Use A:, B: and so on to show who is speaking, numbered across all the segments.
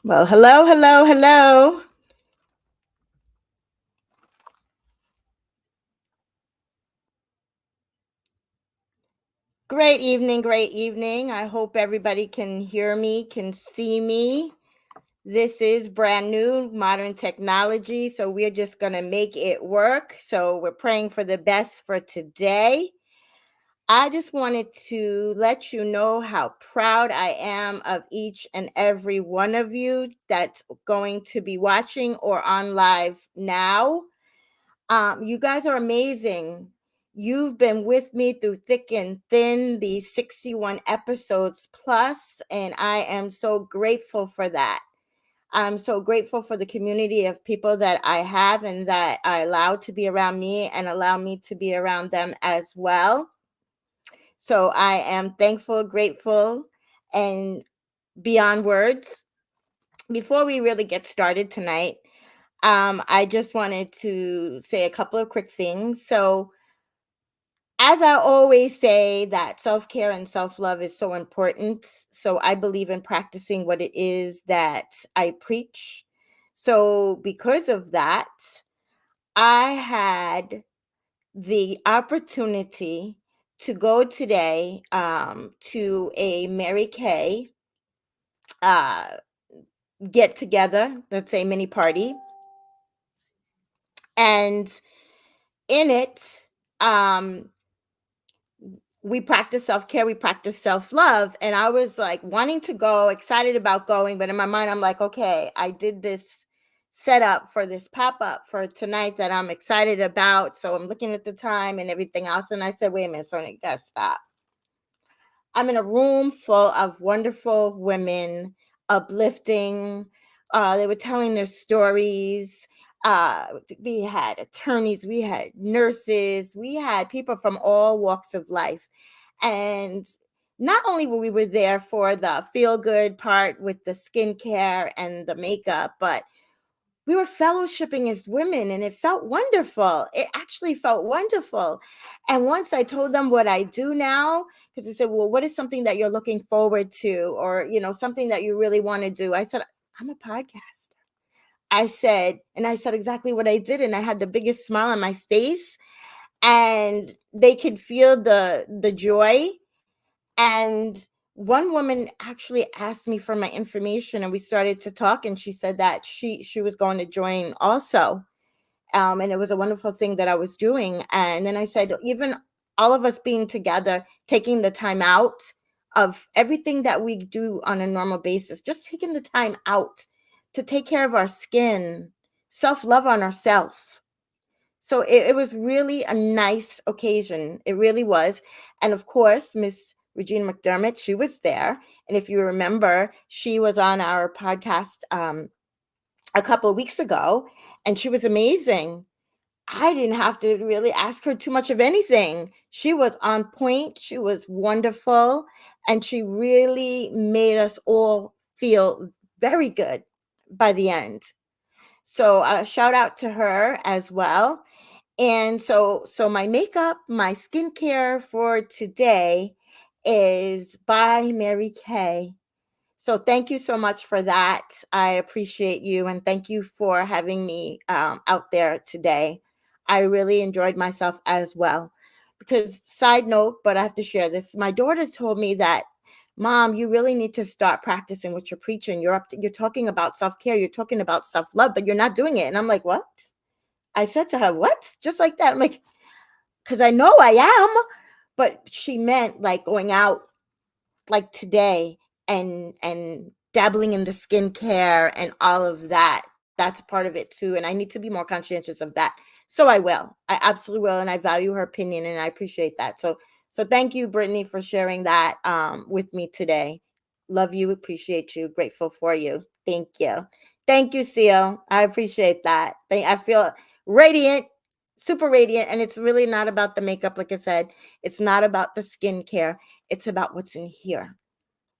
A: Well, hello, hello, hello. Great evening, great evening. I hope everybody can hear me, can see me. This is brand new modern technology, so we're just going to make it work. So we're praying for the best for today. I just wanted to let you know how proud I am of each and every one of you that's going to be watching or on live now. You guys are amazing. You've been with me through thick and thin, these 61 episodes plus, and I am so grateful for that. I'm so grateful for the community of people that I have and that I allow to be around me and allow me to be around them as well. So I am thankful, grateful, and beyond words. Before we really get started tonight, I just wanted to say a couple of quick things. So, as I always say, that self care and self love is so important. So, I believe in practicing what it is that I preach. So, because of that, I had the opportunity to go today to a Mary Kay uh, get together, let's say mini party. And in it, um, we practice self-care, we practice self-love. And I was like wanting to go, excited about going, but in my mind, I'm like, okay, I did this setup for this pop-up for tonight that I'm excited about. So I'm looking at the time and everything else. And I said, wait a minute, Sonya, you gotta stop. I'm in a room full of wonderful women, uplifting. They were telling their stories. We had attorneys, we had nurses, we had people from all walks of life. And not only were we there for the feel good part with the skincare and the makeup, but we were fellowshipping as women and it felt wonderful. It actually felt wonderful. And once I told them what I do now, because they said, well, what is something that you're looking forward to? Or, something that you really want to do? I said, I'm a podcaster. I said exactly what I did. And I had the biggest smile on my face and they could feel the joy. And one woman actually asked me for my information and we started to talk and she said that she was going to join also. And it was a wonderful thing that I was doing. And then I said, even all of us being together, taking the time out of everything that we do on a normal basis, just taking the time out to take care of our skin, self-love on ourselves. So it was really a nice occasion. It really was. And of course, Miss Regina McDermott, she was there. And if you remember, she was on our podcast a couple of weeks ago, and she was amazing. I didn't have to really ask her too much of anything. She was on point. She was wonderful. And she really made us all feel very good by the end. So shout out to her as well. And so my makeup, my skincare for today is by Mary Kay. So thank you so much for that. I appreciate you and thank you for having me out there today. I really enjoyed myself as well. Because side note, but I have to share this. My daughter told me that, Mom, you really need to start practicing what you're preaching. You're talking about self-care, you're talking about self-love, but you're not doing it. And I'm like, what? I said to her, what? Just like that. I'm like, because I know I am. But she meant like going out like today and dabbling in the skincare and all of that. That's part of it too. And I need to be more conscientious of that. So I will. I absolutely will. And I value her opinion and I appreciate that. So thank you, Brittany, for sharing that with me today. Love you, appreciate you, grateful for you. Thank you. Thank you, Seal. I appreciate that. I feel radiant, super radiant. And it's really not about the makeup, like I said. It's not about the skincare. It's about what's in here.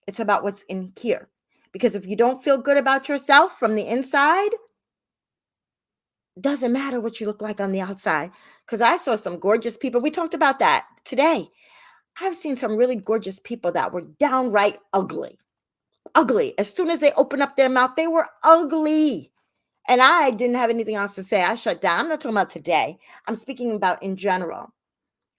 A: It's about what's in here. Because if you don't feel good about yourself from the inside, doesn't matter what you look like on the outside. Because I saw some gorgeous people. We talked about that today. I've seen some really gorgeous people that were downright ugly. ugly. As soon as they opened up their mouth, they were ugly. And I didn't have anything else to say. I shut down. I'm not talking about today. I'm speaking about in general.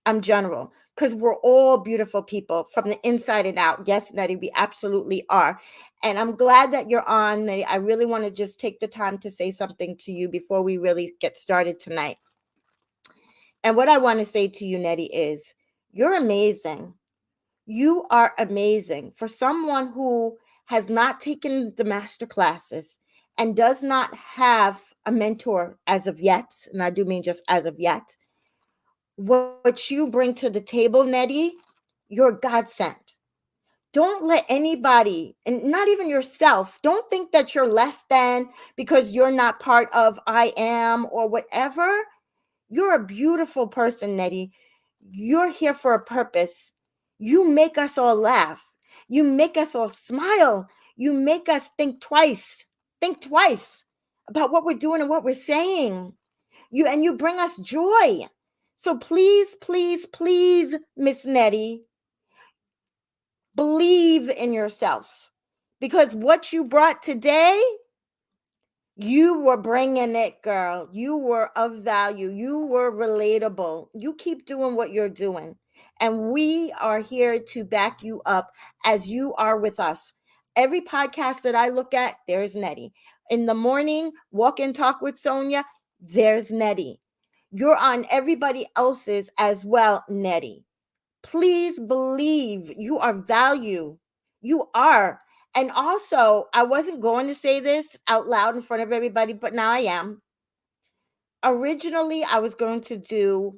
A: I'm general. Because we're all beautiful people from the inside and out. Yes, Nettie, we absolutely are. And I'm glad that you're on, Nettie. I really want to just take the time to say something to you before we really get started tonight. And what I want to say to you, Nettie, is you're amazing. You are amazing. For someone who has not taken the master classes and does not have a mentor as of yet, and I do mean just as of yet, what you bring to the table, Nettie, you're God sent. Don't let anybody, and not even yourself, don't think that you're less than because you're not part of I am or whatever. You're a beautiful person, Nettie. You're here for a purpose. You make us all laugh. You make us all smile. You make us think twice. Think twice about what we're doing and what we're saying. You bring us joy. So please, please, please, Miss Nettie, believe in yourself, because what you brought today, you were bringing it, girl. You were of value. You were relatable. You keep doing what you're doing. And we are here to back you up as you are with us. Every podcast that I look at, there's Nettie. In the morning, walk and talk with Sonya, there's Nettie. You're on everybody else's as well, Nettie. Please believe you are value. You are. And also, I wasn't going to say this out loud in front of everybody, but now I am. Originally, I was going to do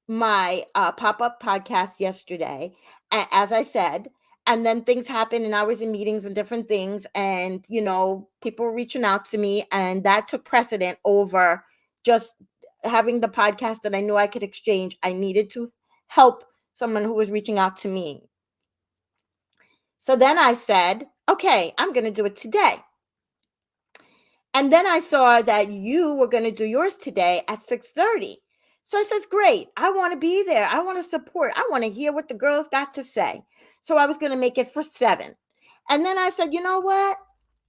A: my pop-up podcast yesterday, as I said, and then things happened and I was in meetings and different things, and people were reaching out to me, and that took precedent over just having the podcast that I knew I could exchange. I needed to help someone who was reaching out to me. So then I said, okay, I'm going to do it today. And then I saw that you were going to do yours today at 6:30. So I says, great. I want to be there. I want to support. I want to hear what the girls got to say. So I was going to make it for 7. And then I said, you know what?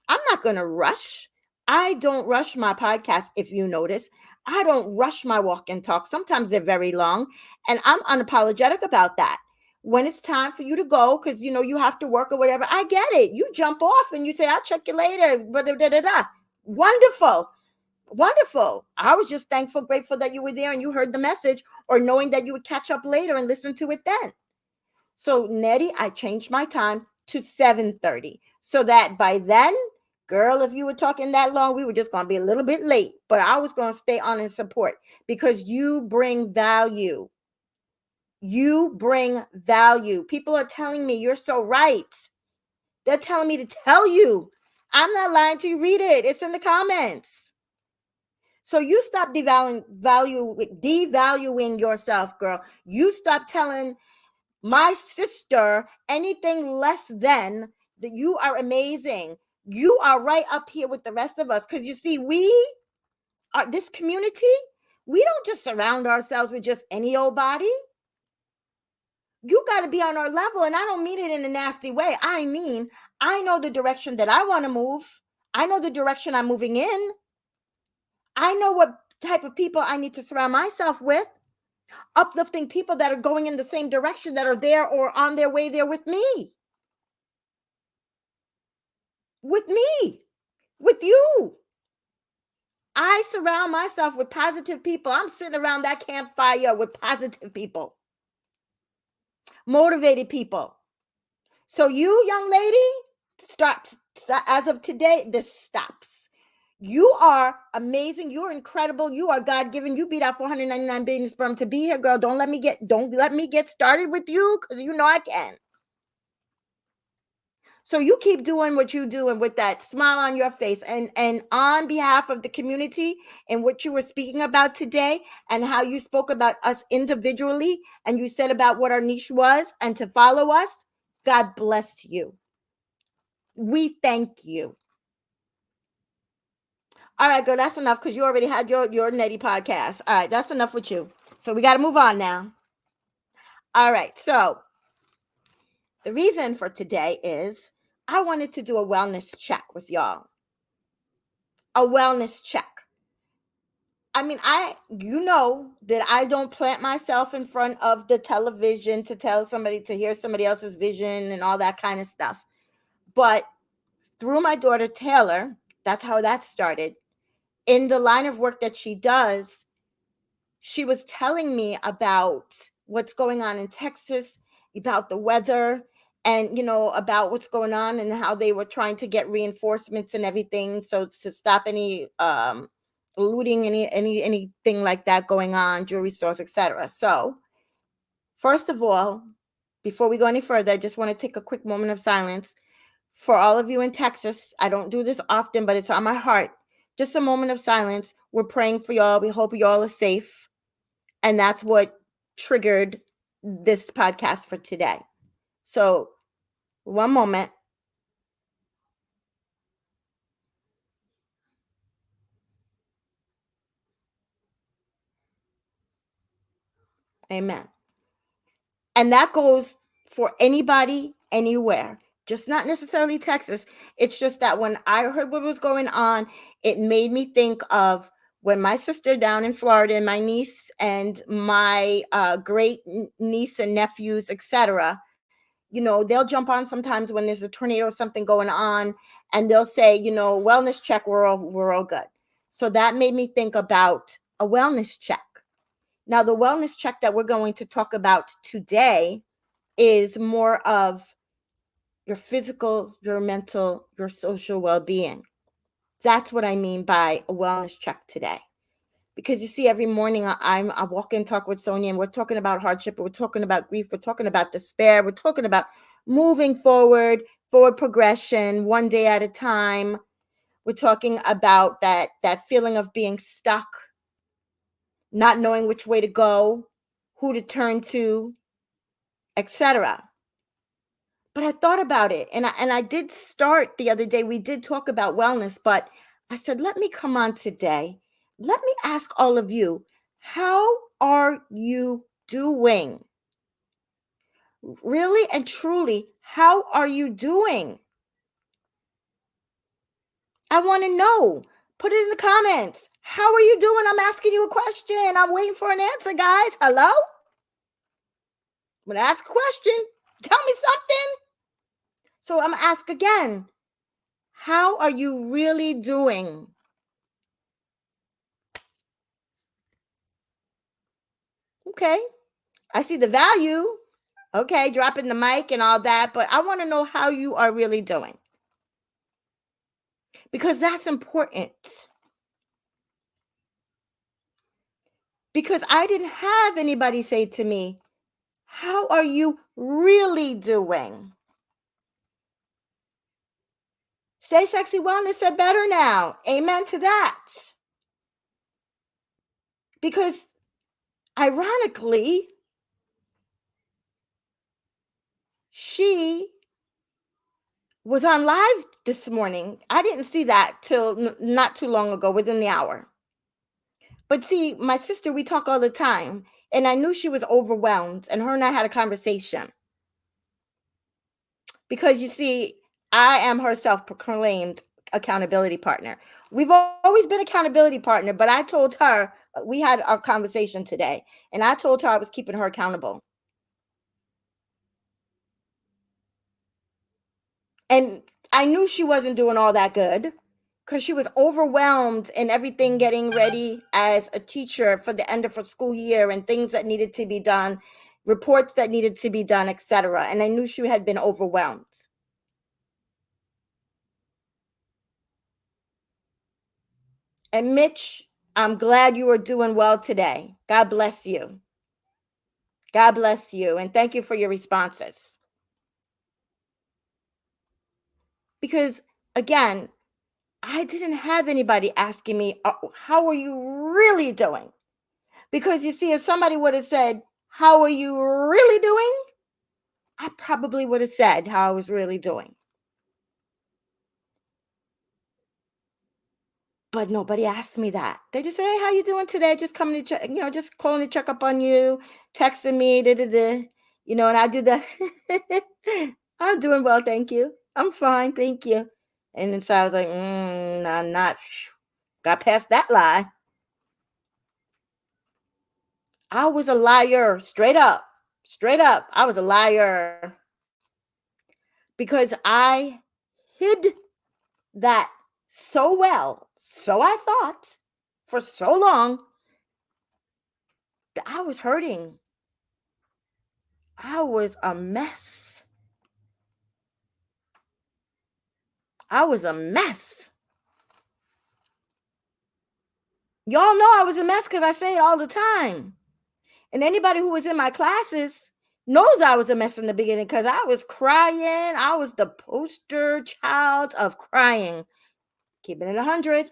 A: I'm not going to rush. I don't rush my podcast, if you notice. I don't rush my walk and talk. Sometimes they're very long, and I'm unapologetic about that. When it's time for you to go, because you have to work or whatever, I get it. You jump off and you say, I'll check you later. Wonderful. Wonderful. I was just thankful, grateful that you were there and you heard the message, or knowing that you would catch up later and listen to it then. So, Nettie, I changed my time to 7:30 so that by then, girl, if you were talking that long, we were just going to be a little bit late, but I was going to stay on and support, because you bring value. You bring value. People are telling me you're so right. They're telling me to tell you. I'm not lying to you. Read it. It's in the comments. So you stop devaluing yourself, girl. You stop telling my sister anything less than that. You are amazing. You are right up here with the rest of us, because you see, we are this community. We don't just surround ourselves with just any old body. You got to be on our level, and I don't mean it in a nasty way. I mean, I know the direction that I want to move. I know the direction I'm moving in. I know what type of people I need to surround myself with. Uplifting people that are going in the same direction, that are there or on their way there with me. With me. With you. I surround myself with positive people. I'm sitting around that campfire with positive people. Motivated people. So you, young lady, stop. As of today, this stops. You are amazing. You are incredible. You are God-given. You beat out 499 billion sperm to be here, girl. Don't let me get started with you, because you know I can. So you keep doing what you do, and with that smile on your face, and on behalf of the community and what you were speaking about today, and how you spoke about us individually, and you said about what our niche was and to follow us, God bless you. We thank you. All right, girl, that's enough, because you already had your Nettie podcast. All right, that's enough with you. So we got to move on now. All right, so the reason for today is I wanted to do a wellness check with y'all. A wellness check. I mean, you know that I don't plant myself in front of the television to tell somebody to hear somebody else's vision and all that kind of stuff. But through my daughter Taylor, that's how that started. In the line of work that she does, she was telling me about what's going on in Texas, about the weather, and about what's going on and how they were trying to get reinforcements and everything, so to stop any looting, anything like that going on, jewelry stores, etc. So, first of all, before we go any further, I just want to take a quick moment of silence for all of you in Texas. I don't do this often, but it's on my heart. Just a moment of silence. We're praying for y'all. We hope y'all are safe. And that's what triggered this podcast for today. So, one moment. Amen. And that goes for anybody, anywhere, just not necessarily Texas. It's just that when I heard what was going on, it made me think of when my sister down in Florida, and my niece and my great niece and nephews, etc., they'll jump on sometimes when there's a tornado or something going on, and they'll say, wellness check, we're all good. So that made me think about a wellness check. Now, the wellness check that we're going to talk about today is more of your physical, your mental, your social well-being. That's what I mean by a wellness check today. Because you see, every morning I walk in, talk with Sonya, and we're talking about hardship, we're talking about grief, we're talking about despair, we're talking about moving forward progression, one day at a time. We're talking about that feeling of being stuck, not knowing which way to go, who to turn to, etc. But I thought about it, and I did start the other day. We did talk about wellness, but I said, let me come on today. Let me ask all of you, how are you doing? Really and truly, how are you doing? I want to know. Put it in the comments. How are you doing? I'm asking you a question. I'm waiting for an answer, guys. Hello? I'm going to ask a question. Tell me something. So I'm going to ask again. How are you really doing? Okay. I see the value. Okay, dropping the mic and all that, but I want to know how you are really doing. Because that's important. Because I didn't have anybody say to me, how are you really doing? Stay Sexy Wellness said better now. Amen to that. Because ironically, she was on live this morning. I didn't see that till not too long ago, within the hour. But see, my sister, we talk all the time, and I knew she was overwhelmed, and her and I had a conversation. Because you see, I am her self-proclaimed accountability partner. We've always been accountability partner, but I told her, we had our conversation today, and I told her I was keeping her accountable. And I knew she wasn't doing all that good because she was overwhelmed and everything, getting ready as a teacher for the end of her school year and things that needed to be done, reports that needed to be done, etc. And I knew she had been overwhelmed. And Mitch, I'm glad you are doing well today. God bless you. God bless you. And thank you for your responses. Because again, I didn't have anybody asking me, how are you really doing? Because you see, if somebody would have said, how are you really doing? I probably would have said how I was really doing. But nobody asked me that. They just say, hey, how you doing today? Just coming to check, just calling to check up on you, texting me, and I do the, I'm doing well, thank you. I'm fine, thank you. And then so I was like, I'm not. Got past that lie. I was a liar, straight up. Straight up. I was a liar because I hid that so well. So I thought for so long that I was hurting. I was a mess. I was a mess. Y'all know I was a mess because I say it all the time. And anybody who was in my classes knows I was a mess in the beginning because I was crying. I was the poster child of crying. Keeping it 100.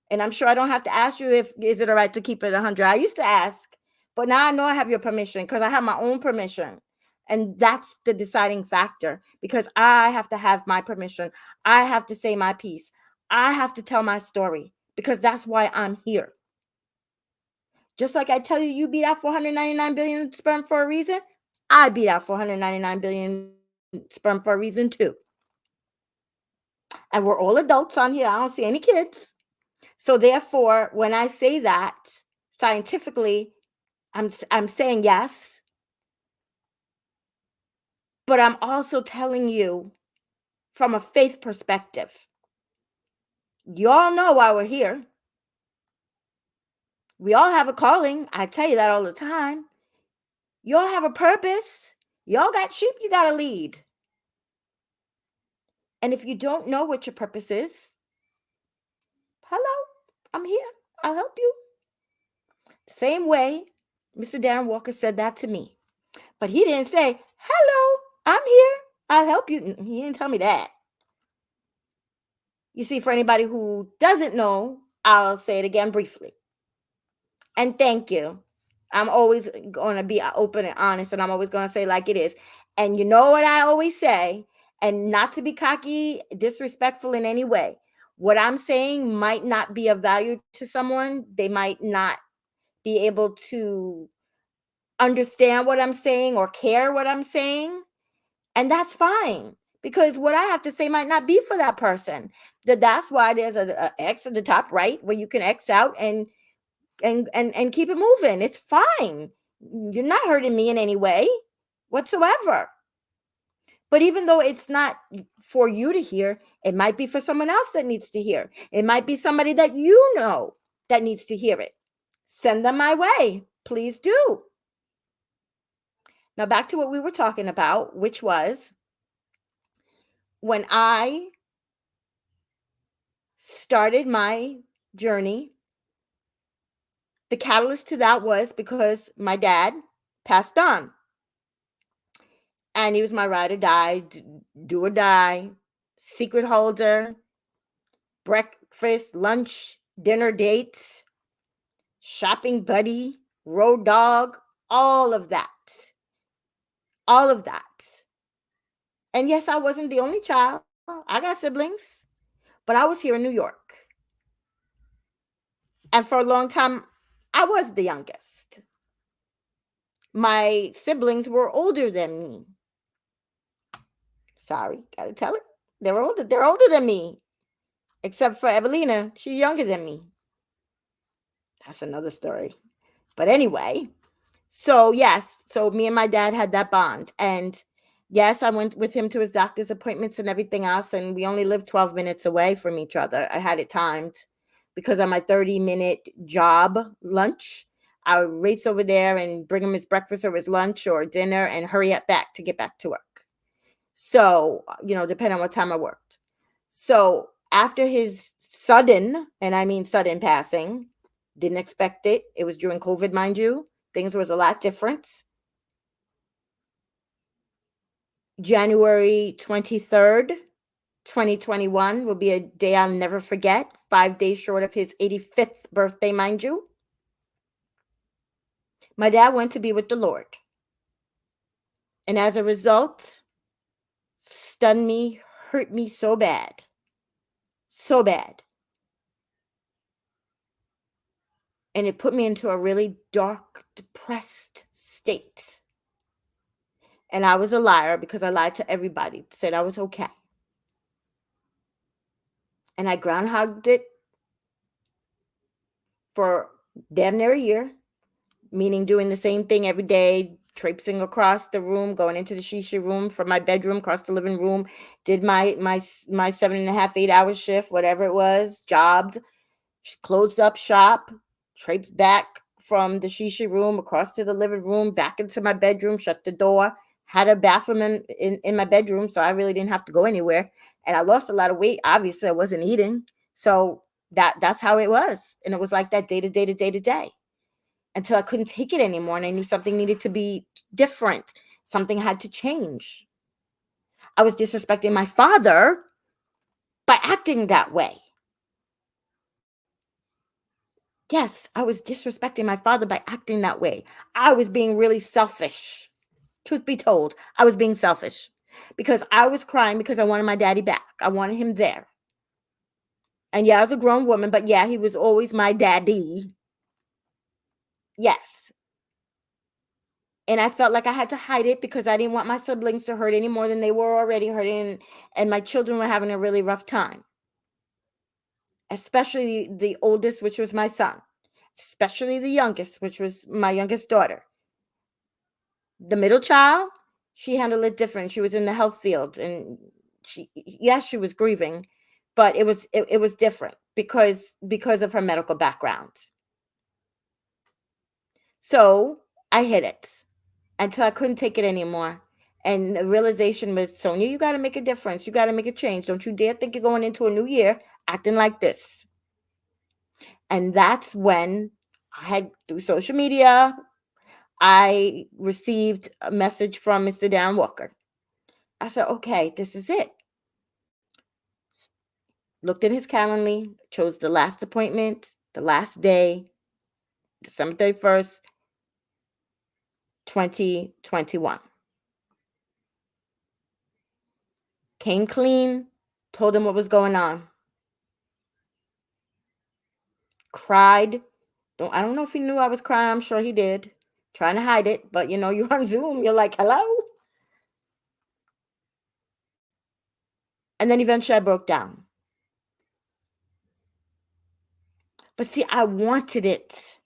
A: And I'm sure I don't have to ask you if is it all right to keep it 100. I used to ask, but now I know I have your permission because I have my own permission. And that's the deciding factor because I have to have my permission. I have to say my piece. I have to tell my story because that's why I'm here. Just like I tell you, you beat out 499 billion sperm for a reason. I beat out 499 billion sperm for a reason too. And we're all adults on here. I don't see any kids. So therefore, when I say that scientifically, I'm saying yes, but I'm also telling you from a faith perspective. You all know why we're here. We all have a calling. I tell you that all the time. You all have a purpose. Y'all got sheep you got to lead. And if you don't know what your purpose is, hello, I'm here. I'll help you. Same way Mr. Darren Walker said that to me. But he didn't say, hello, I'm here. I'll help you. He didn't tell me that. You see, for anybody who doesn't know, I'll say it again briefly. And thank you. I'm always going to be open and honest, and I'm always going to say like it is. And you know what I always say, and not to be cocky, disrespectful in any way. What I'm saying might not be of value to someone. They might not be able to understand what I'm saying or care what I'm saying. And that's fine because what I have to say might not be for that person. That's why there's a X at the top right where you can X out and keep it moving. It's fine. You're not hurting me in any way whatsoever. But even though it's not for you to hear, it might be for someone else that needs to hear. It might be somebody that you know that needs to hear it. Send them my way. Please do. Now, back to what we were talking about, which was when I started my journey, the catalyst to that was because my dad passed on. And he was my ride or die, do or die, secret holder, breakfast, lunch, dinner dates, shopping buddy, road dog, all of that. All of that. And yes, I wasn't the only child. I got siblings, but I was here in New York. And for a long time, I was the youngest. My siblings were older than me. Sorry, gotta tell it. They're older. They're older than me, except for Evelina. She's younger than me. That's another story. But anyway, so yes, so me and my dad had that bond. And yes, I went with him to his doctor's appointments and everything else. And we only lived 12 minutes away from each other. I had it timed because of my 30-minute job lunch. I would race over there and bring him his breakfast or his lunch or dinner and hurry up back to get back to work. So, depending on what time I worked. So after his sudden, and I mean sudden passing, didn't expect it. It was during COVID, mind you. Things was a lot different. January 23rd, 2021 will be a day I'll never forget. 5 days short of his 85th birthday, mind you. My dad went to be with the Lord. And as a result, stunned me, hurt me so bad. So bad. And it put me into a really dark, depressed state. And I was a liar because I lied to everybody, said I was okay. And I groundhogged it for damn near a year, meaning doing the same thing every day, traipsing across the room, going into the shisha room from my bedroom, across the living room, did my 7.5, 8 hour shift, whatever it was, jobbed, closed up shop, traipsed back from the shisha room across to the living room, back into my bedroom, shut the door, had a bathroom in my bedroom, so I really didn't have to go anywhere. And I lost a lot of weight. Obviously, I wasn't eating. So that's how it was. And it was like that day to day to day to day until I couldn't take it anymore. And I knew something needed to be different. Something had to change. I was disrespecting my father by acting that way. Yes, I was disrespecting my father by acting that way. I was being really selfish. Truth be told, I was being selfish because I was crying because I wanted my daddy back. I wanted him there. And yeah, I was a grown woman, but yeah, he was always my daddy. Yes. And I felt like I had to hide it because I didn't want my siblings to hurt any more than they were already hurting. And my children were having a really rough time, especially the oldest, which was my son, especially the youngest, which was my youngest daughter. The middle child, she handled it different. She was in the health field and yes, she was grieving, but it was different because of her medical background. So I hid it until I couldn't take it anymore. And the realization was, Sonya, you got to make a difference. You got to make a change. Don't you dare think you're going into a new year acting like this. And that's when I had, through social media, I received a message from Mr. Dan Walker. I said, okay, this is it. Looked at his calendar, chose the last appointment, the last day, December 31st, 2021. Came clean, told him what was going on. Cried. I don't know if he knew I was crying. I'm sure he did. Trying to hide it, but you're on Zoom. You're like, hello? And then eventually I broke down. But see, I wanted it.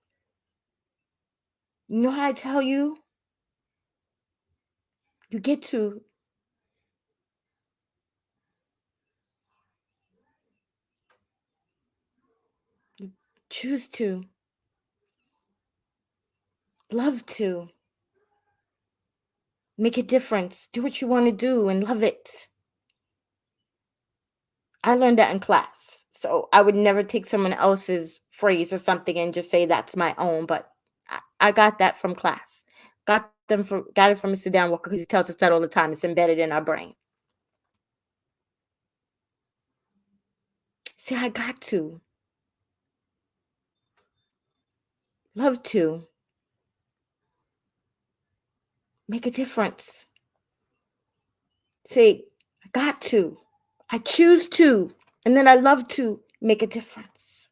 A: You know how I tell you? You get to choose to, love to, make a difference, do what you want to do and love it. I learned that in class. So I would never take someone else's phrase or something and just say that's my own. But I got that from class. Got it from Mr. Dan Walker because he tells us that all the time. It's embedded in our brain. See, I got to love to make a difference. See, I got to. I choose to. And then I love to make a difference.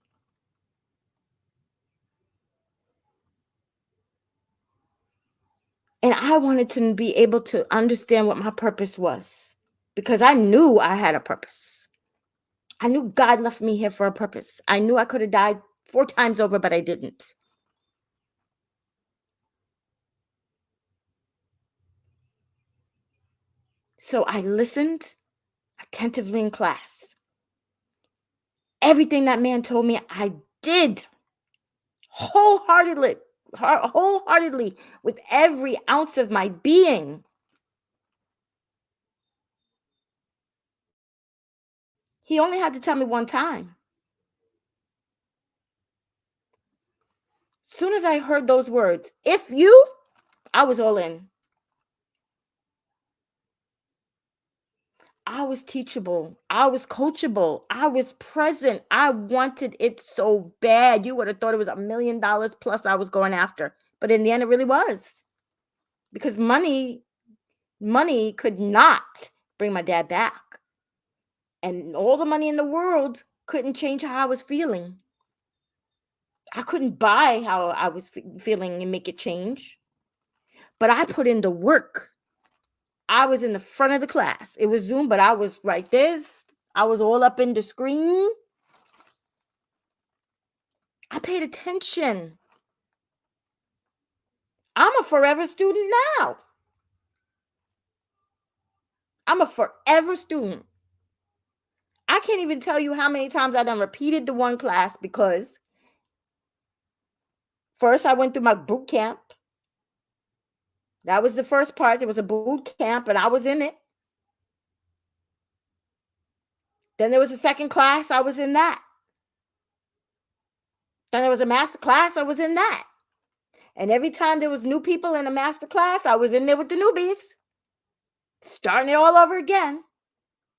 A: And I wanted to be able to understand what my purpose was because I knew I had a purpose. I knew God left me here for a purpose. I knew I could have died 4 times over, but I didn't. So I listened attentively in class. Everything that man told me, I did wholeheartedly, wholeheartedly, with every ounce of my being. He only had to tell me one time. Soon as I heard those words, if you, I was all in. I was teachable. I was coachable. I was present. I wanted it so bad. You would have thought it was $1 million plus I was going after. But in the end, it really was. Because money could not bring my dad back. And all the money in the world couldn't change how I was feeling. I couldn't buy how I was feeling and make it change. But I put in the work. I was in the front of the class. It was Zoom, but I was right this. I was all up in the screen. I paid attention. I'm a forever student now. I'm a forever student. I can't even tell you how many times I done repeated the one class because first I went through my boot camp. That was the first part. There was a boot camp and I was in it. Then there was a second class. I was in that. Then there was a master class. I was in that. And every time there was new people in a master class, I was in there with the newbies, starting it all over again.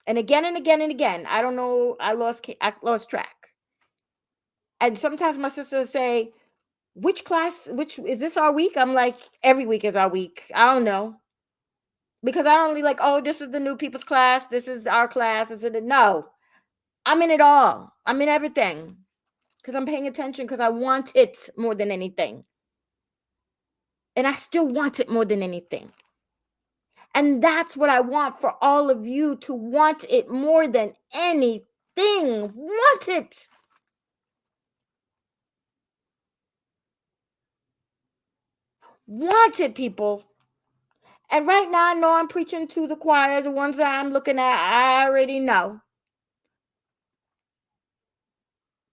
A: And again and again and again. I don't know. I lost track. And sometimes my sister would say, which class, which is this our week? I'm like, every week is our week. I don't know. Because I don't really like, oh, this is the new people's class. This is our class. No, I'm in it all. I'm in everything. Because I'm paying attention because I want it more than anything. And I still want it more than anything. And that's what I want for all of you, to want it more than anything. Want it. Want it, people. And right now, I know I'm preaching to the choir. The ones that I'm looking at, I already know.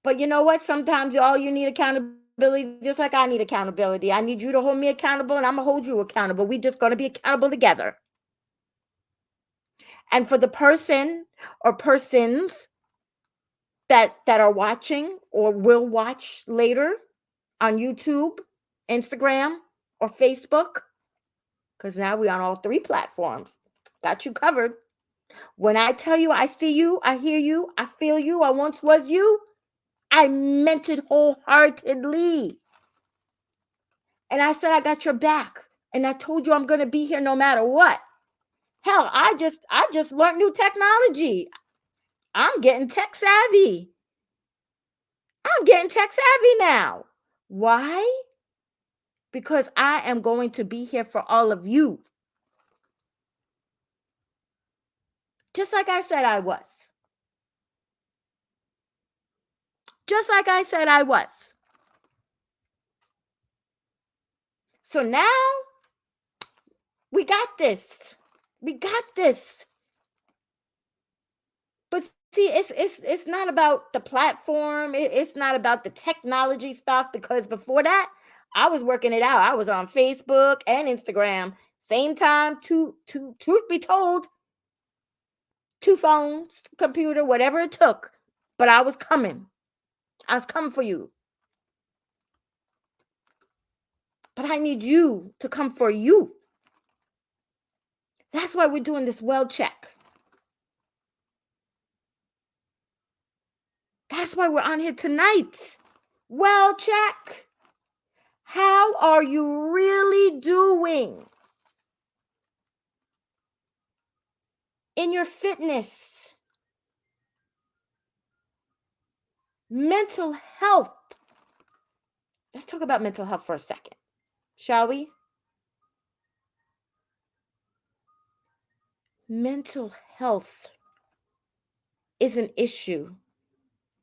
A: But you know what? Sometimes all you need accountability, just like I need accountability. I need you to hold me accountable, and I'm going to hold you accountable. We're just going to be accountable together. And for the person or persons that are watching or will watch later on YouTube, Instagram, or Facebook, because now we're on all three platforms. Got you covered. When I tell you I see you, I hear you, I feel you, I once was you, I meant it wholeheartedly. And I said I got your back. And I told you I'm going to be here no matter what. Hell, I just learned new technology. I'm getting tech savvy. Now. Why? Because I am going to be here for all of you. Just like I said I was. Just like I said I was. So now we got this. We got this. But see, it's not about the platform. It's not about the technology stuff, because before that, I was working it out. I was on Facebook and Instagram, same time. Truth be told, 2 phones, computer, whatever it took. But I was coming. I was coming for you. But I need you to come for you. That's why we're doing this well check. That's why we're on here tonight. Well check. How are you really doing in your fitness, mental health? Let's talk about mental health for a second, shall we? Mental health is an issue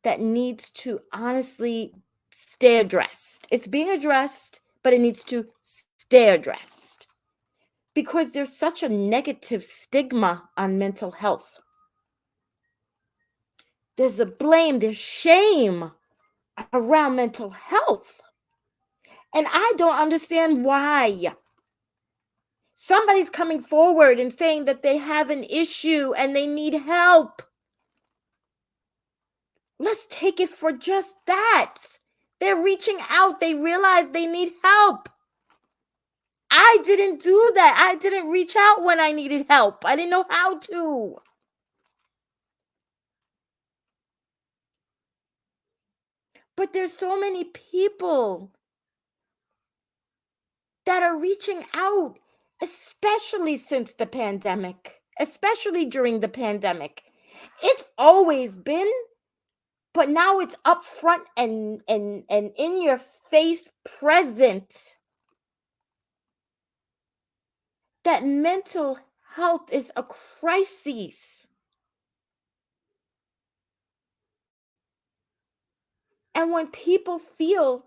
A: that needs to honestly stay addressed. It's being addressed, but it needs to stay addressed because there's such a negative stigma on mental health. There's a blame, there's shame around mental health. And I don't understand why. Somebody's coming forward and saying that they have an issue and they need help. Let's take it for just that. They're reaching out. They realize they need help. I didn't do that. I didn't reach out when I needed help. I didn't know how to. But there's so many people that are reaching out, especially since the pandemic, especially during the pandemic. It's always been, but now it's up front and in your face present, that mental health is a crisis. And when people feel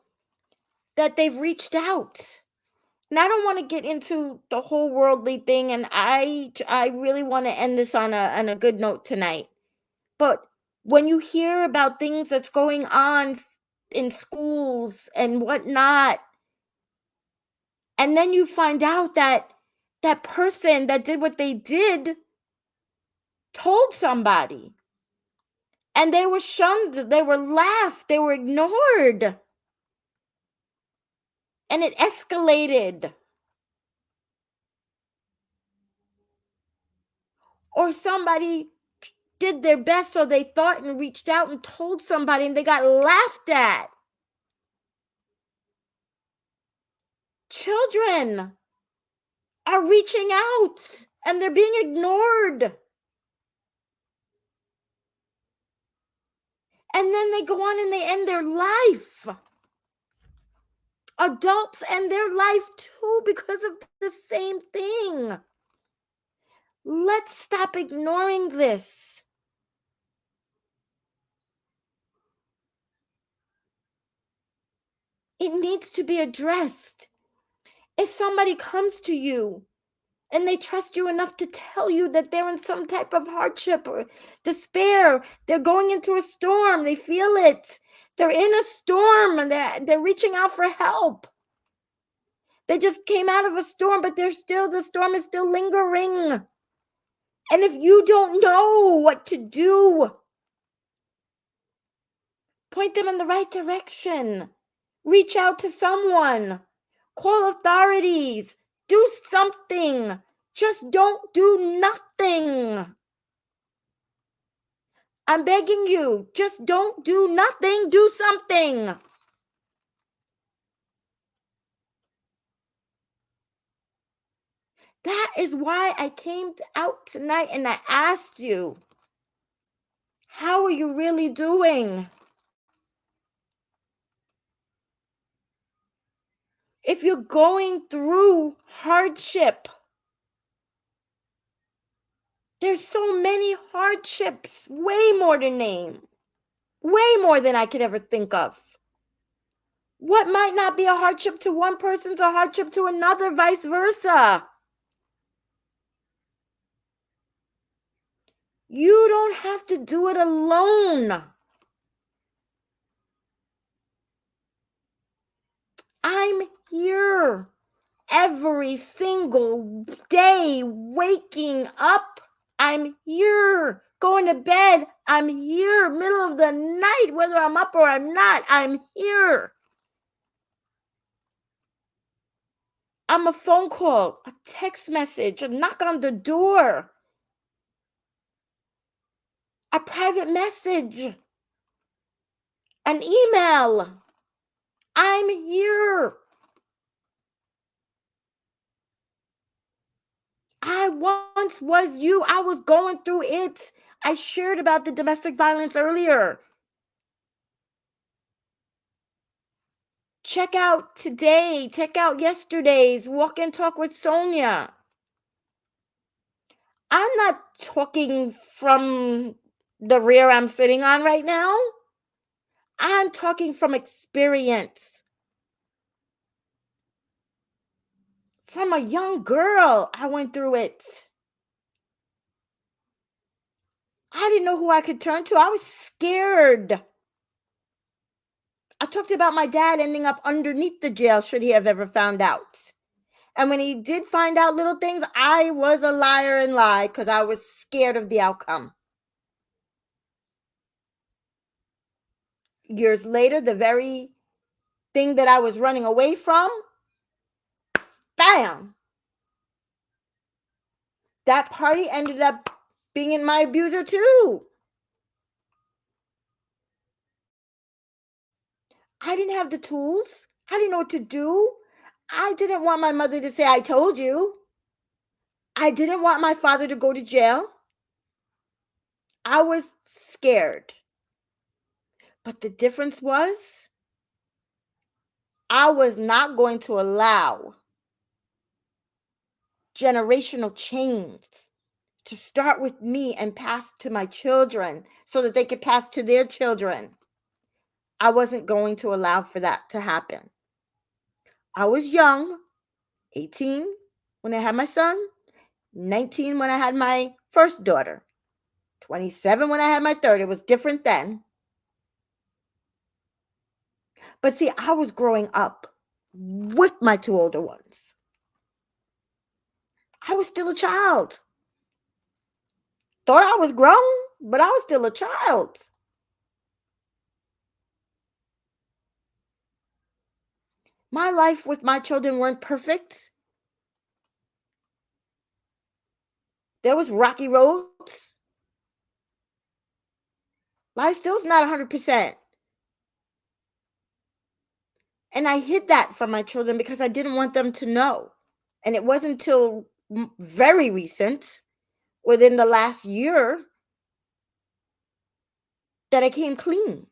A: that they've reached out, and I don't want to get into the whole worldly thing, and I really want to end this on a good note tonight. But when you hear about things that's going on in schools and whatnot, and then you find out that that person that did what they did told somebody, and they were shunned, they were laughed, they were ignored, and it escalated. Or somebody did their best, or they thought and reached out and told somebody, and they got laughed at. Children are reaching out and they're being ignored. And then they go on and they end their life. Adults end their life too because of the same thing. Let's stop ignoring this. It needs to be addressed. If somebody comes to you and they trust you enough to tell you that they're in some type of hardship or despair, they're going into a storm, they feel it, they're in a storm, and they're reaching out for help. They just came out of a storm, but the storm is still lingering. And if you don't know what to do, point them in the right direction. Reach out to someone. Call authorities. Do something. Just don't do nothing. I'm begging you, just don't do nothing. Do something. That is why I came out tonight and I asked you, how are you really doing? If you're going through hardship, there's so many hardships, way more to name, way more than I could ever think of. What might not be a hardship to one person's a hardship to another, vice versa. You don't have to do it alone. I'm here every single day, waking up. I'm here. Going to bed. I'm here. Middle of the night, whether I'm up or I'm not, I'm here. I'm a phone call, a text message, a knock on the door, a private message, an email. I'm here. I once was you. I was going through it. I shared about the domestic violence earlier. Check out today, check out yesterday's Walk and Talk with Sonya. I'm not talking from the rear I'm sitting on right now. I'm talking from experience. From a young girl, I went through it. I didn't know who I could turn to. I was scared. I talked about my dad ending up underneath the jail should he have ever found out. And when he did find out little things, I was a liar and lied because I was scared of the outcome. Years later, the very thing that I was running away from, bam! That party ended up being my abuser too. I didn't have the tools. I didn't know what to do. I didn't want my mother to say, I told you. I didn't want my father to go to jail. I was scared. But the difference was, I was not going to allow generational chains to start with me and pass to my children so that they could pass to their children. I wasn't going to allow for that to happen. I was young, 18 when I had my son, 19 when I had my first daughter, 27 when I had my third. It was different then. But see, I was growing up with my two older ones. I was still a child. Thought I was grown, but I was still a child. My life with my children weren't perfect. There was rocky roads. Life still's not 100%. And I hid that from my children because I didn't want them to know. And it wasn't until very recent, within the last year, that I came clean.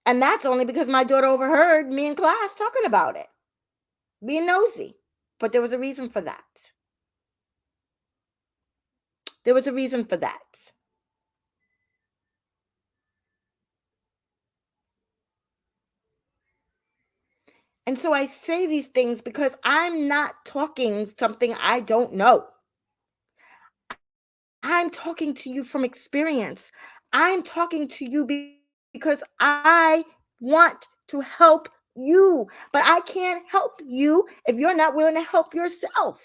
A: And that's only because my daughter overheard me in class talking about it, being nosy. But there was a reason for that. There was a reason for that. And so I say these things because I'm not talking something I don't know. I'm talking to you from experience. I'm talking to you because I want to help you, but I can't help you if you're not willing to help yourself.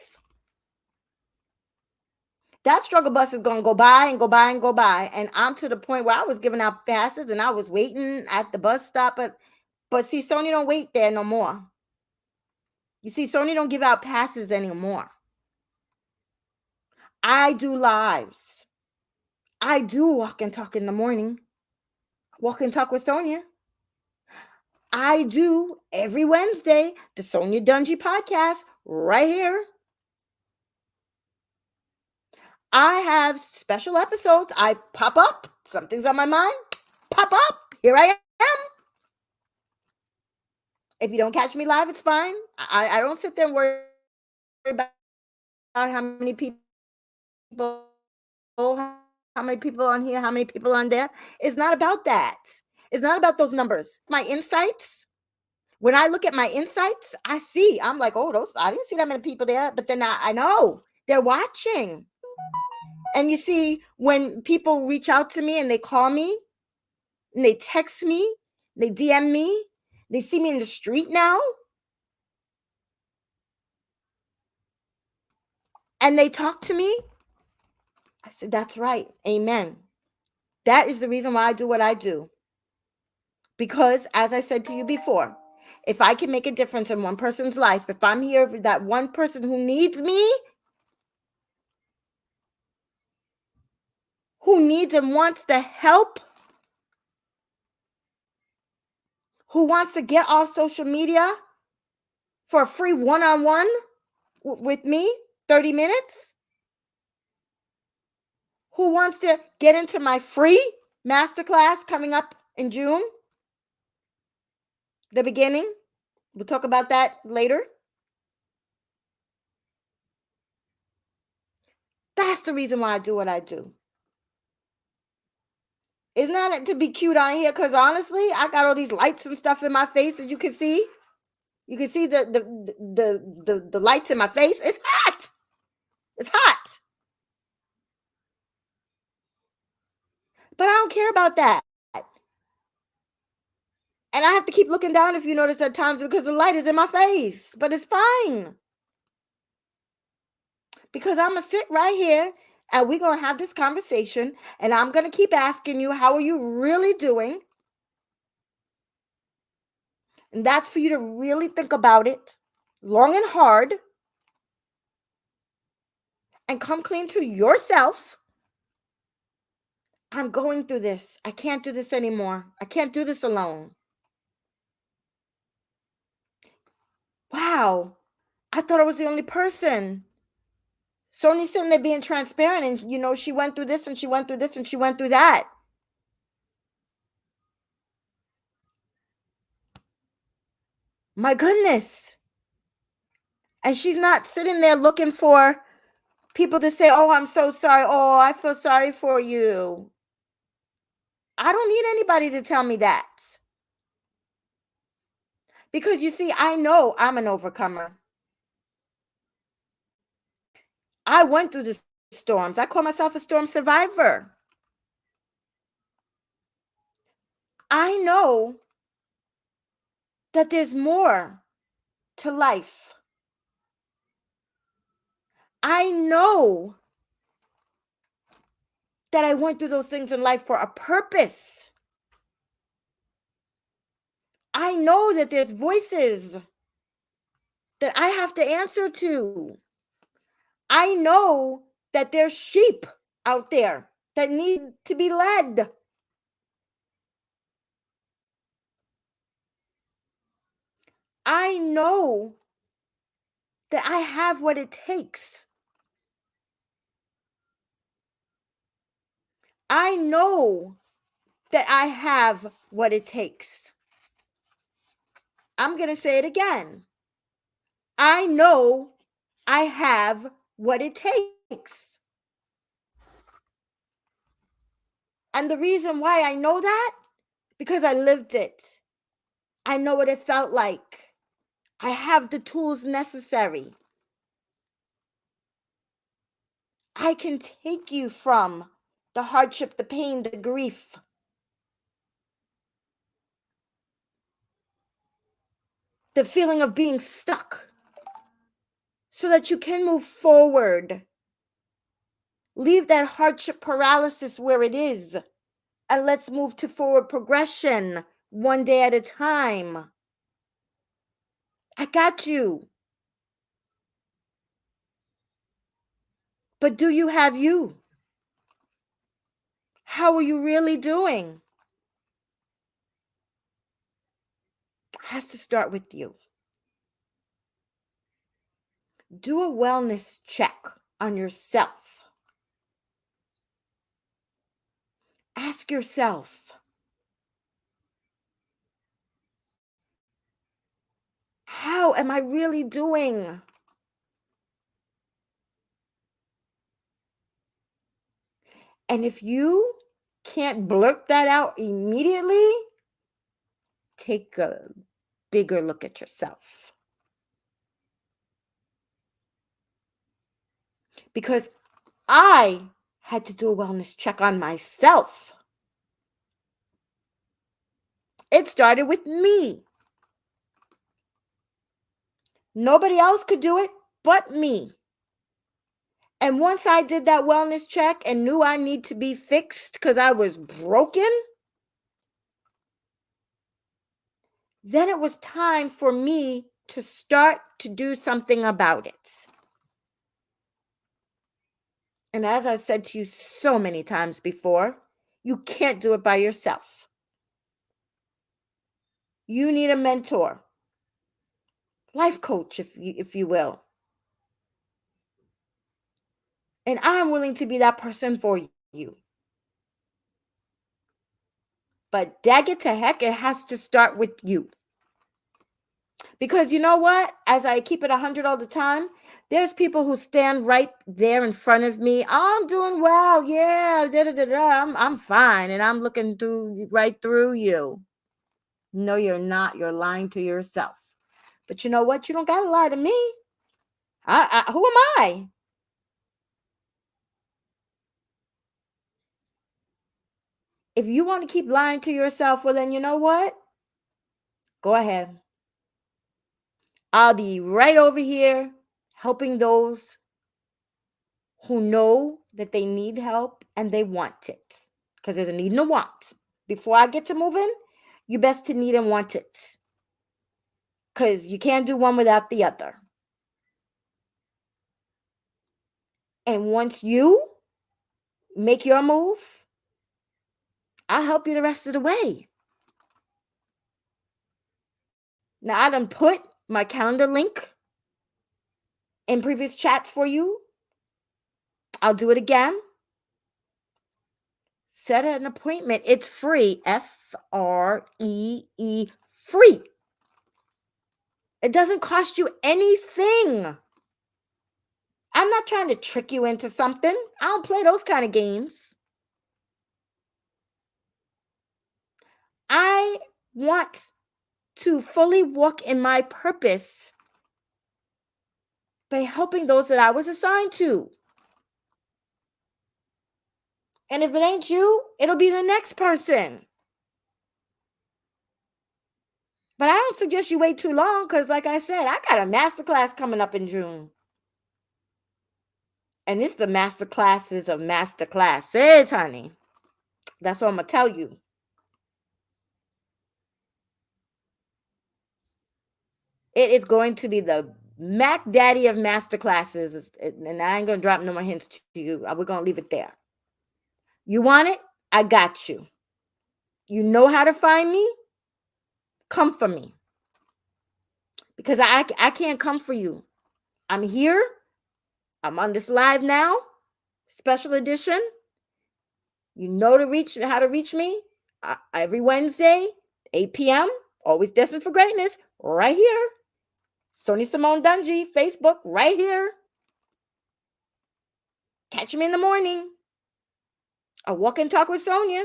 A: That struggle bus is going to go by and go by and go by. And I'm to the point where I was giving out passes and I was waiting at the bus stop. But see, Sonya don't wait there no more. You see, Sonya don't give out passes anymore. I do lives. I do walk and talk in the morning. Walk and talk with Sonya. I do every Wednesday the Sonya Dungee podcast right here. I have special episodes. I pop up. Something's on my mind. Pop up. Here I am. If you don't catch me live, it's fine. I don't sit there and worry about how many people, how many people on here, how many people on there. It's not about that. It's not about those numbers. My insights. When I look at my insights, I'm like, oh, I didn't see that many people there. But then I know they're watching. And you see, when people reach out to me and they call me and they text me, they DM me, they see me in the street now, and they talk to me, I said, that's right. Amen. That is the reason why I do what I do. Because, as I said to you before, if I can make a difference in one person's life, if I'm here for that one person who needs me, who needs and wants the help, who wants to get off social media for a free one-on-one with me, 30 minutes, who wants to get into my free masterclass coming up in June, the beginning. We'll talk about that later. That's the reason why I do what I do. It's not to be cute on here, because honestly, I got all these lights and stuff in my face, as you can see. You can see the lights in my face. It's hot. It's hot. But I don't care about that. And I have to keep looking down, if you notice, at times, because the light is in my face. But it's fine. Because I'm going to sit right here and we're going to have this conversation. And I'm going to keep asking you, how are you really doing? And that's for you to really think about it long and hard and come clean to yourself. I'm going through this. I can't do this anymore. I can't do this alone. Wow. I thought I was the only person. Sonya's sitting there being transparent, and she went through this and she went through this and she went through that. My goodness. And she's not sitting there looking for people to say, "Oh, I'm so sorry. Oh, I feel sorry for you." I don't need anybody to tell me that. Because you see, I know I'm an overcomer. I went through the storms. I call myself a storm survivor. I know that there's more to life. I know that I went through those things in life for a purpose. I know that there's voices that I have to answer to. I know that there's sheep out there that need to be led. I know that I have what it takes. I know that I have what it takes. I'm going to say it again. I know I have what it takes. And the reason why I know that, because I lived it. I know what it felt like. I have the tools necessary. I can take you from the hardship, the pain, the grief, the feeling of being stuck, so that you can move forward. Leave that hardship paralysis where it is, and let's move to forward progression one day at a time. I got you. But do you have you? How are you really doing? It has to start with you. Do a wellness check on yourself. Ask yourself, how am I really doing? And if you can't blurt that out immediately, take a bigger look at yourself. Because I had to do a wellness check on myself. It started with me. Nobody else could do it but me. And once I did that wellness check and knew I need to be fixed because I was broken, then it was time for me to start to do something about it. And as I've said to you so many times before, you can't do it by yourself. You need a mentor, life coach, if you will. And I'm willing to be that person for you. But dag it to heck, it has to start with you. Because you know what? As I keep it 100 all the time, there's people who stand right there in front of me. Oh, I'm doing well. Yeah, I'm fine. And I'm looking right through you. No, you're not. You're lying to yourself. But you know what? You don't got to lie to me. Who am I? If you want to keep lying to yourself, well, then you know what? Go ahead. I'll be right over here helping those who know that they need help and they want it. Because there's a need and a want. Before I get to moving, you best to need and want it. Because you can't do one without the other. And once you make your move, I'll help you the rest of the way. Now, I done put my calendar link in previous chats for you. I'll do it again. Set an appointment. It's free. FREE, free. It doesn't cost you anything. I'm not trying to trick you into something. I don't play those kind of games. I want to fully walk in my purpose by helping those that I was assigned to. And if it ain't you, it'll be the next person. But I don't suggest you wait too long because, like I said, I got a masterclass coming up in June. And it's the masterclasses of masterclasses, honey. That's what I'm going to tell you. It is going to be the Mac Daddy of masterclasses. And I ain't going to drop no more hints to you. We're going to leave it there. You want it? I got you. You know how to find me? Come for me. Because I can't come for you. I'm here. I'm on this live now. Special edition. You know how to reach me every Wednesday, 8 p.m. Always destined for greatness, right here. Sonya Dungee, Facebook, right here. Catch me in the morning. A walk and talk with Sonya.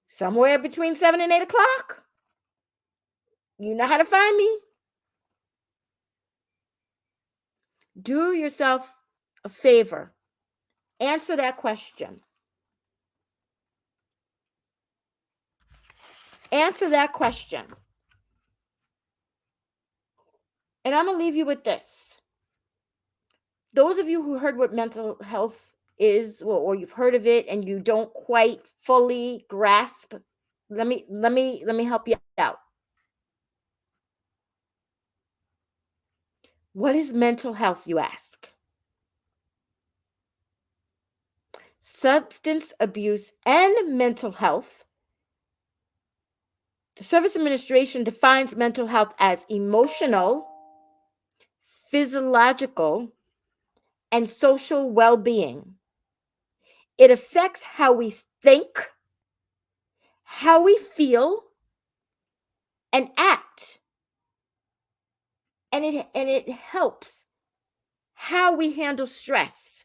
A: Somewhere between 7 and 8 o'clock. You know how to find me. Do yourself a favor. Answer that question. Answer that question. And I'm going to leave you with this. Those of you who heard what mental health is, or you've heard of it and you don't quite fully grasp, let me help you out. What is mental health, you ask? Substance abuse and mental health. The Service Administration defines mental health as emotional, physiological, and social well-being. It affects how we think, how we feel, and act. And it helps how we handle stress.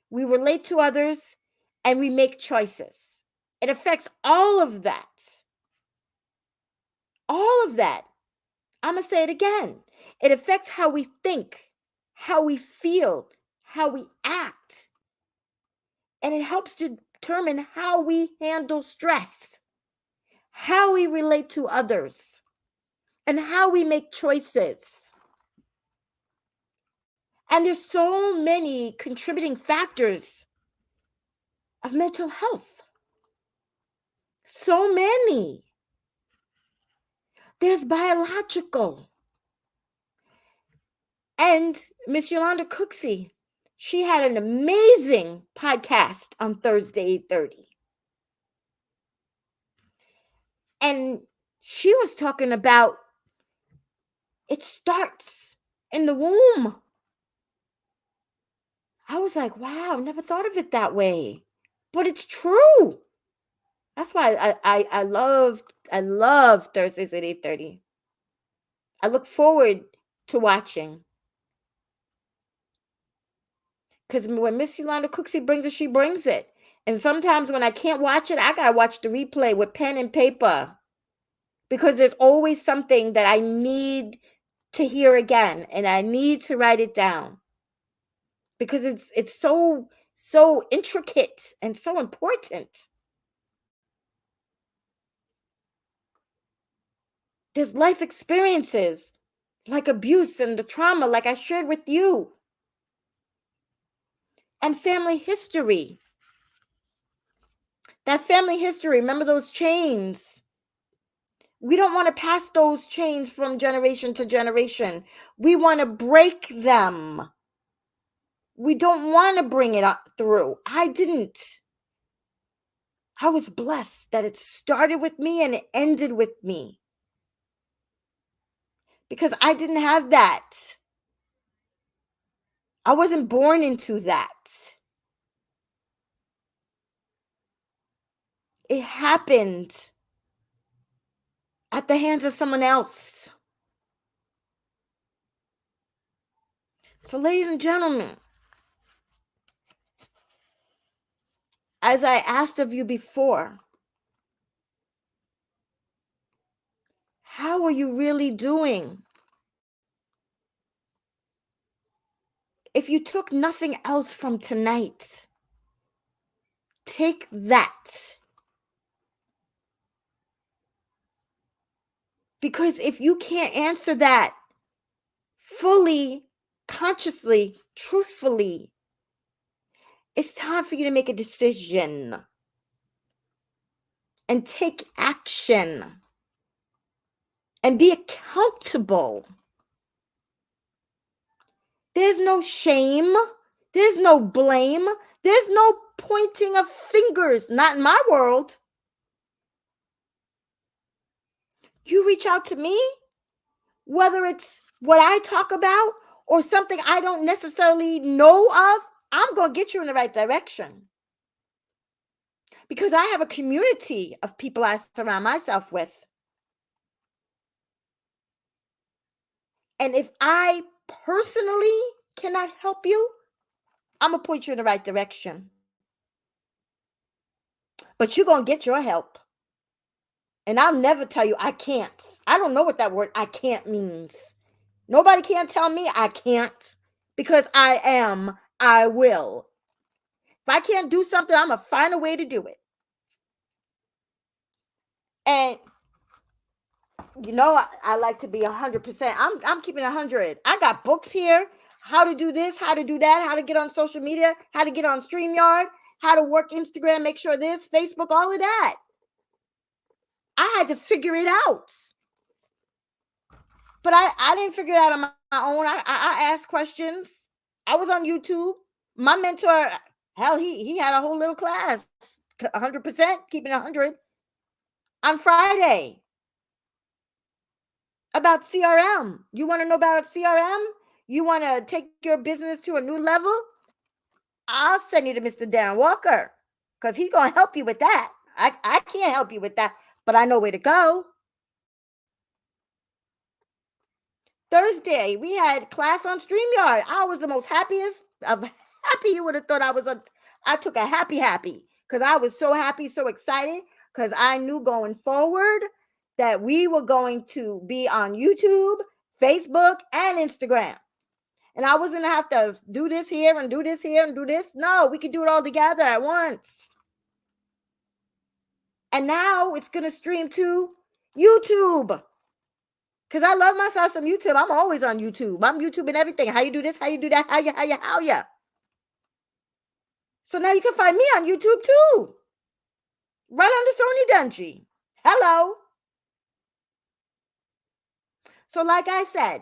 A: We relate to others and we make choices. It affects all of that. All of that. I'm going to say it again. It affects how we think, how we feel, how we act. And it helps to determine how we handle stress, how we relate to others, and how we make choices. And there's so many contributing factors of mental health. So many. There's biological. And Miss Yolanda Cooksey, she had an amazing podcast on Thursday, 8:30. And she was talking about it starts in the womb. I was like, wow, never thought of it that way. But it's true. That's why I love Thursdays at 8:30. I look forward to watching. Because when Miss Yolanda Cooksey brings it, she brings it. And sometimes when I can't watch it, I got to watch the replay with pen and paper. Because there's always something that I need to hear again. And I need to write it down. Because it's so intricate and so important. There's life experiences like abuse and the trauma, like I shared with you, and family history. That family history, remember those chains? We don't want to pass those chains from generation to generation. We want to break them. We don't want to bring it up through. I didn't. I was blessed that it started with me and it ended with me. Because I didn't have that. I wasn't born into that. It happened at the hands of someone else. So, ladies and gentlemen, as I asked of you before, how are you really doing? If you took nothing else from tonight, take that. Because if you can't answer that fully, consciously, truthfully, it's time for you to make a decision and take action and be accountable. There's no shame. There's no blame. There's no pointing of fingers. Not in my world. You reach out to me, whether it's what I talk about or something I don't necessarily know of, I'm going to get you in the right direction. Because I have a community of people I surround myself with. And if I personally cannot help you, I'm going to point you in the right direction. But you're going to get your help. And I'll never tell you I can't. I don't know what that word I can't means. Nobody can tell me I can't, because I am, I will. If I can't do something, I'm going to find a way to do it. And you know, I like to be 100%. I'm keeping 100. I got books here. How to do this, how to do that, how to get on social media, how to get on StreamYard, how to work Instagram, make sure this, Facebook, all of that. I had to figure it out. But I didn't figure it out on my own. I asked questions. I was on YouTube. My mentor, hell, he had a whole little class, 100%, keeping 100 on Friday about CRM. You want to know about CRM? You want to take your business to a new level? I'll send you to Mr. Darren Walker, because he's going to help you with that. I can't help you with that, but I know where to go. Thursday, we had class on StreamYard. I was the most happiest of happy. You would have thought I took a happy, because I was so happy, so excited, because I knew going forward that we were going to be on YouTube, Facebook, and Instagram. And I wasn't going to have to do this here and do this here and do this. No, we could do it all together at once. And now it's going to stream to YouTube. Because I love myself some YouTube. I'm always on YouTube. I'm YouTubing everything. How you do this, how you do that, how you. So now you can find me on YouTube too. Right under Sonya Dungee. Hello. So like I said,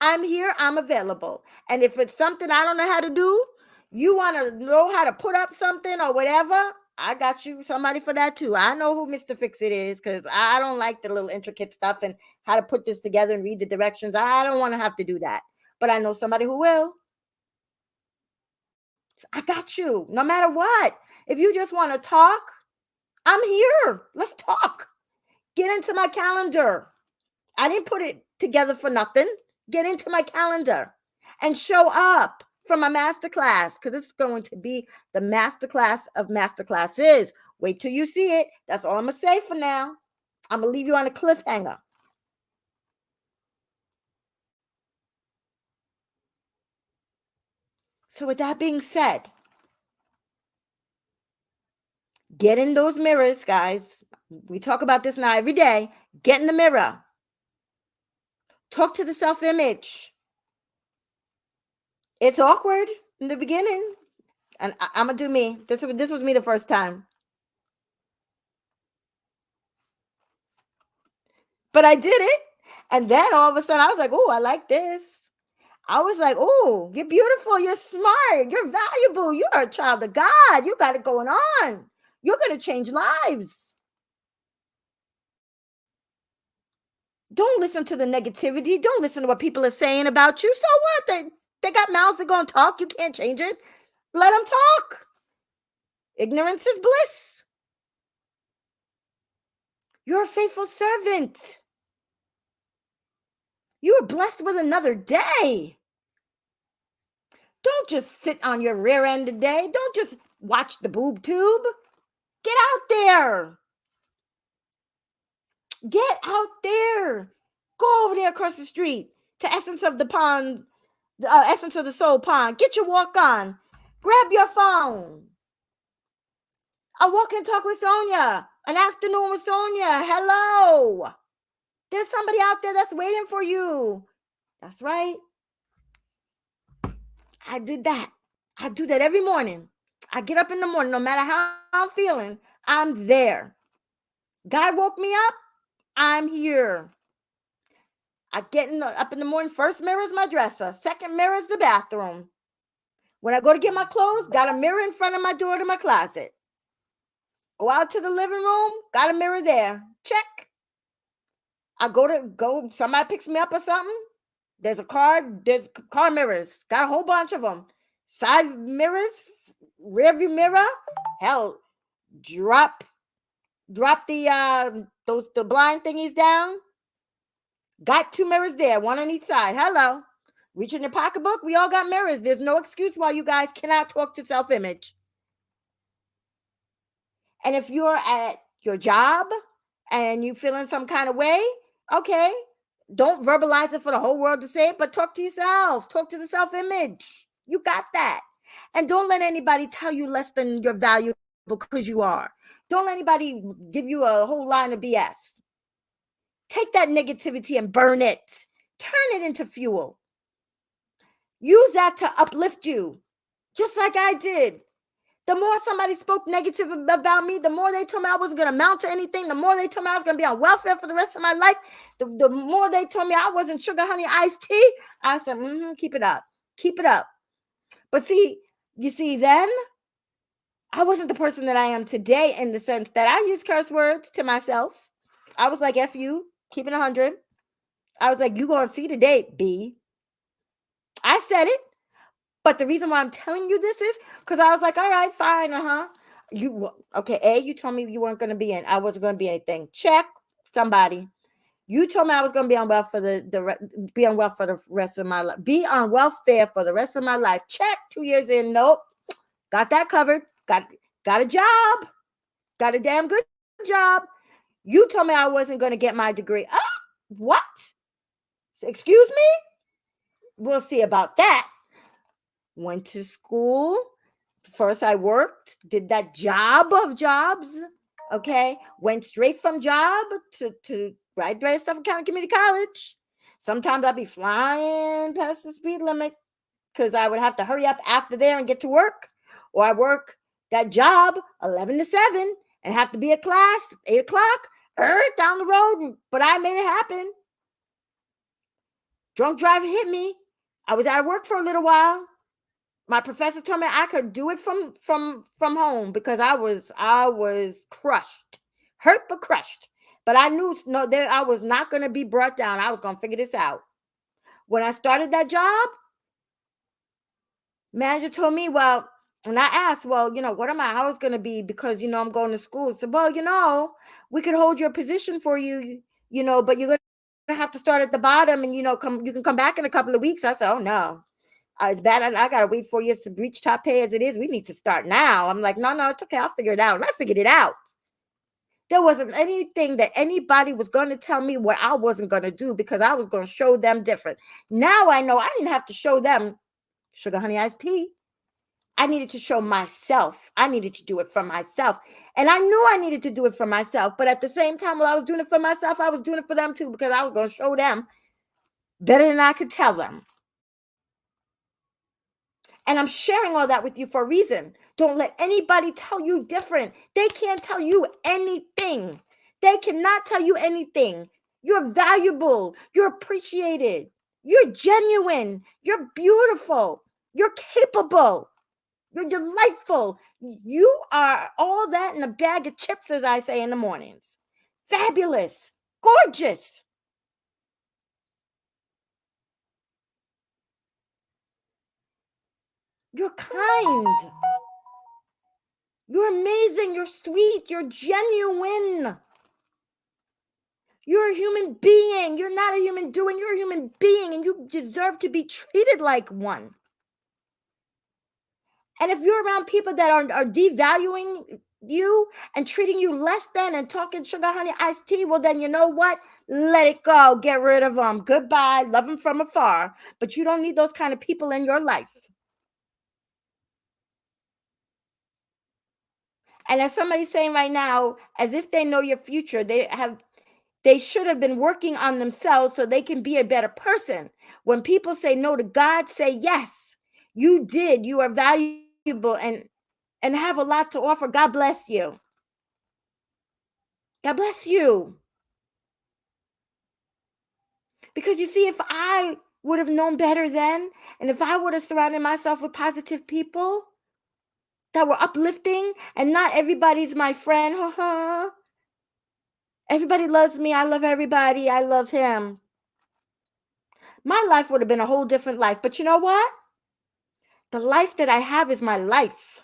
A: I'm here, I'm available. And if it's something I don't know how to do, you want to know how to put up something or whatever, I got you somebody for that too. I know who Mr. Fix-It is, because I don't like the little intricate stuff and how to put this together and read the directions. I don't want to have to do that. But I know somebody who will. I got you, no matter what. If you just want to talk, I'm here. Let's talk. Get into my calendar. I didn't put it together for nothing. Get into my calendar and show up for my masterclass, because it's going to be the masterclass of masterclasses. Wait till you see it. That's all I'm going to say for now. I'm going to leave you on a cliffhanger. So with that being said, get in those mirrors, guys. We talk about this now every day. Get in the mirror. Talk to the self-image. It's awkward in the beginning. And I'm going to do me. This was me the first time. But I did it. And then all of a sudden I was like, oh, I like this. I was like, oh, you're beautiful. You're smart. You're valuable. You're a child of God. You got it going on. You're going to change lives. Don't listen to the negativity. Don't listen to what people are saying about you. So what? They got mouths that going to talk. You can't change it. Let them talk. Ignorance is bliss. You're a faithful servant. You are blessed with another day. Don't just sit on your rear end today. Don't just watch the boob tube. Get out there. Get out there. Go over there across the street to Essence of the Pond, Essence of the Soul Pond. Get your walk on. Grab your phone. A walk and talk with Sonya. An afternoon with Sonya. Hello. There's somebody out there that's waiting for you. That's right. I did that. I do that every morning. I get up in the morning, no matter how I'm feeling, I'm there. God woke me up. I'm here. I get up in the morning. First mirror is my dresser. Second mirror is the bathroom. When I go to get my clothes, got a mirror in front of my door to my closet. Go out to the living room, got a mirror there. Check. I go, somebody picks me up or something. There's car mirrors. Got a whole bunch of them. Side mirrors, rear view mirror. Hell, drop the blind thingies down. Got 2 mirrors there, one on each side. Hello. Reach in your pocketbook. We all got mirrors. There's no excuse why you guys cannot talk to self-image. And if you're at your job and you feeling some kind of way, okay, don't verbalize it for the whole world to say it, but talk to yourself. Talk to the self-image. You got that. And don't let anybody tell you less than you're valuable because you are. Don't let anybody give you a whole line of BS. Take that negativity and burn it. Turn it into fuel. Use that to uplift you, just like I did. The more somebody spoke negative about me, the more they told me I wasn't going to amount to anything, the more they told me I was going to be on welfare for the rest of my life, the more they told me I wasn't sugar, honey, iced tea, I said, keep it up. Keep it up. But you see, then I wasn't the person that I am today in the sense that I use curse words to myself. I was like, F you, keep it 100. I was like, you going to see the date, B. I said it. But the reason why I'm telling you this is because I was like, all right, fine, you told me you weren't going to be in. I wasn't going to be anything. Check. Somebody. You told me I was going to be on welfare be on welfare for the rest of my life. Be on welfare for the rest of my life. Check. 2 years in. Nope. Got that covered. Got a job. Got a damn good job. You told me I wasn't going to get my degree. What? Excuse me? We'll see about that. Went to school. First I worked, did that job of jobs. Okay. Went straight from job to graduate Suffolk County Community College. Sometimes I'd be flying past the speed limit because I would have to hurry up after there and get to work. Or I work that job 11 to 7 and have to be at class 8 o'clock down the road. But I made it happen. Drunk driver hit me. I was out of work for a little while. My professor told me I could do it from home because I was crushed, hurt but crushed. But I knew I was not going to be brought down. I was going to figure this out. When I started that job, manager told me, well, and I asked, well, what am I? How is going to be because I'm going to school. So, well, we could hold your position for you, but you're going to have to start at the bottom, and you can come back in a couple of weeks. I said, oh no. It's bad. I got to wait 4 years to reach top pay as it is. We need to start now. I'm like, no, it's okay. I'll figure it out. And I figured it out. There wasn't anything that anybody was going to tell me what I wasn't going to do because I was going to show them different. Now I know I didn't have to show them sugar, honey, iced tea. I needed to show myself. I needed to do it for myself. And I knew I needed to do it for myself. But at the same time, while I was doing it for myself, I was doing it for them too because I was going to show them better than I could tell them. And I'm sharing all that with you for a reason. Don't let anybody tell you different. They can't tell you anything. They cannot tell you anything. You're valuable. You're appreciated. You're genuine. You're beautiful. You're capable. You're delightful. You are all that in a bag of chips, as I say in the mornings. Fabulous. Gorgeous. You're kind. You're amazing. You're sweet. You're genuine. You're a human being. You're not a human doing. You're a human being, and you deserve to be treated like one. And if you're around people that are devaluing you and treating you less than and talking sugar, honey, iced tea, well, then you know what? Let it go. Get rid of them. Goodbye. Love them from afar. But you don't need those kind of people in your life. And as somebody's saying right now, as if they know your future, they should have been working on themselves so they can be a better person. When people say no to God, say yes. You did. You are valuable and have a lot to offer. God bless you. God bless you. Because you see, if I would have known better then, and if I would have surrounded myself with positive people that were uplifting, and not everybody's my friend, everybody loves me, I love everybody, I love him, my life would have been a whole different life. But you know what? The life that I have is my life.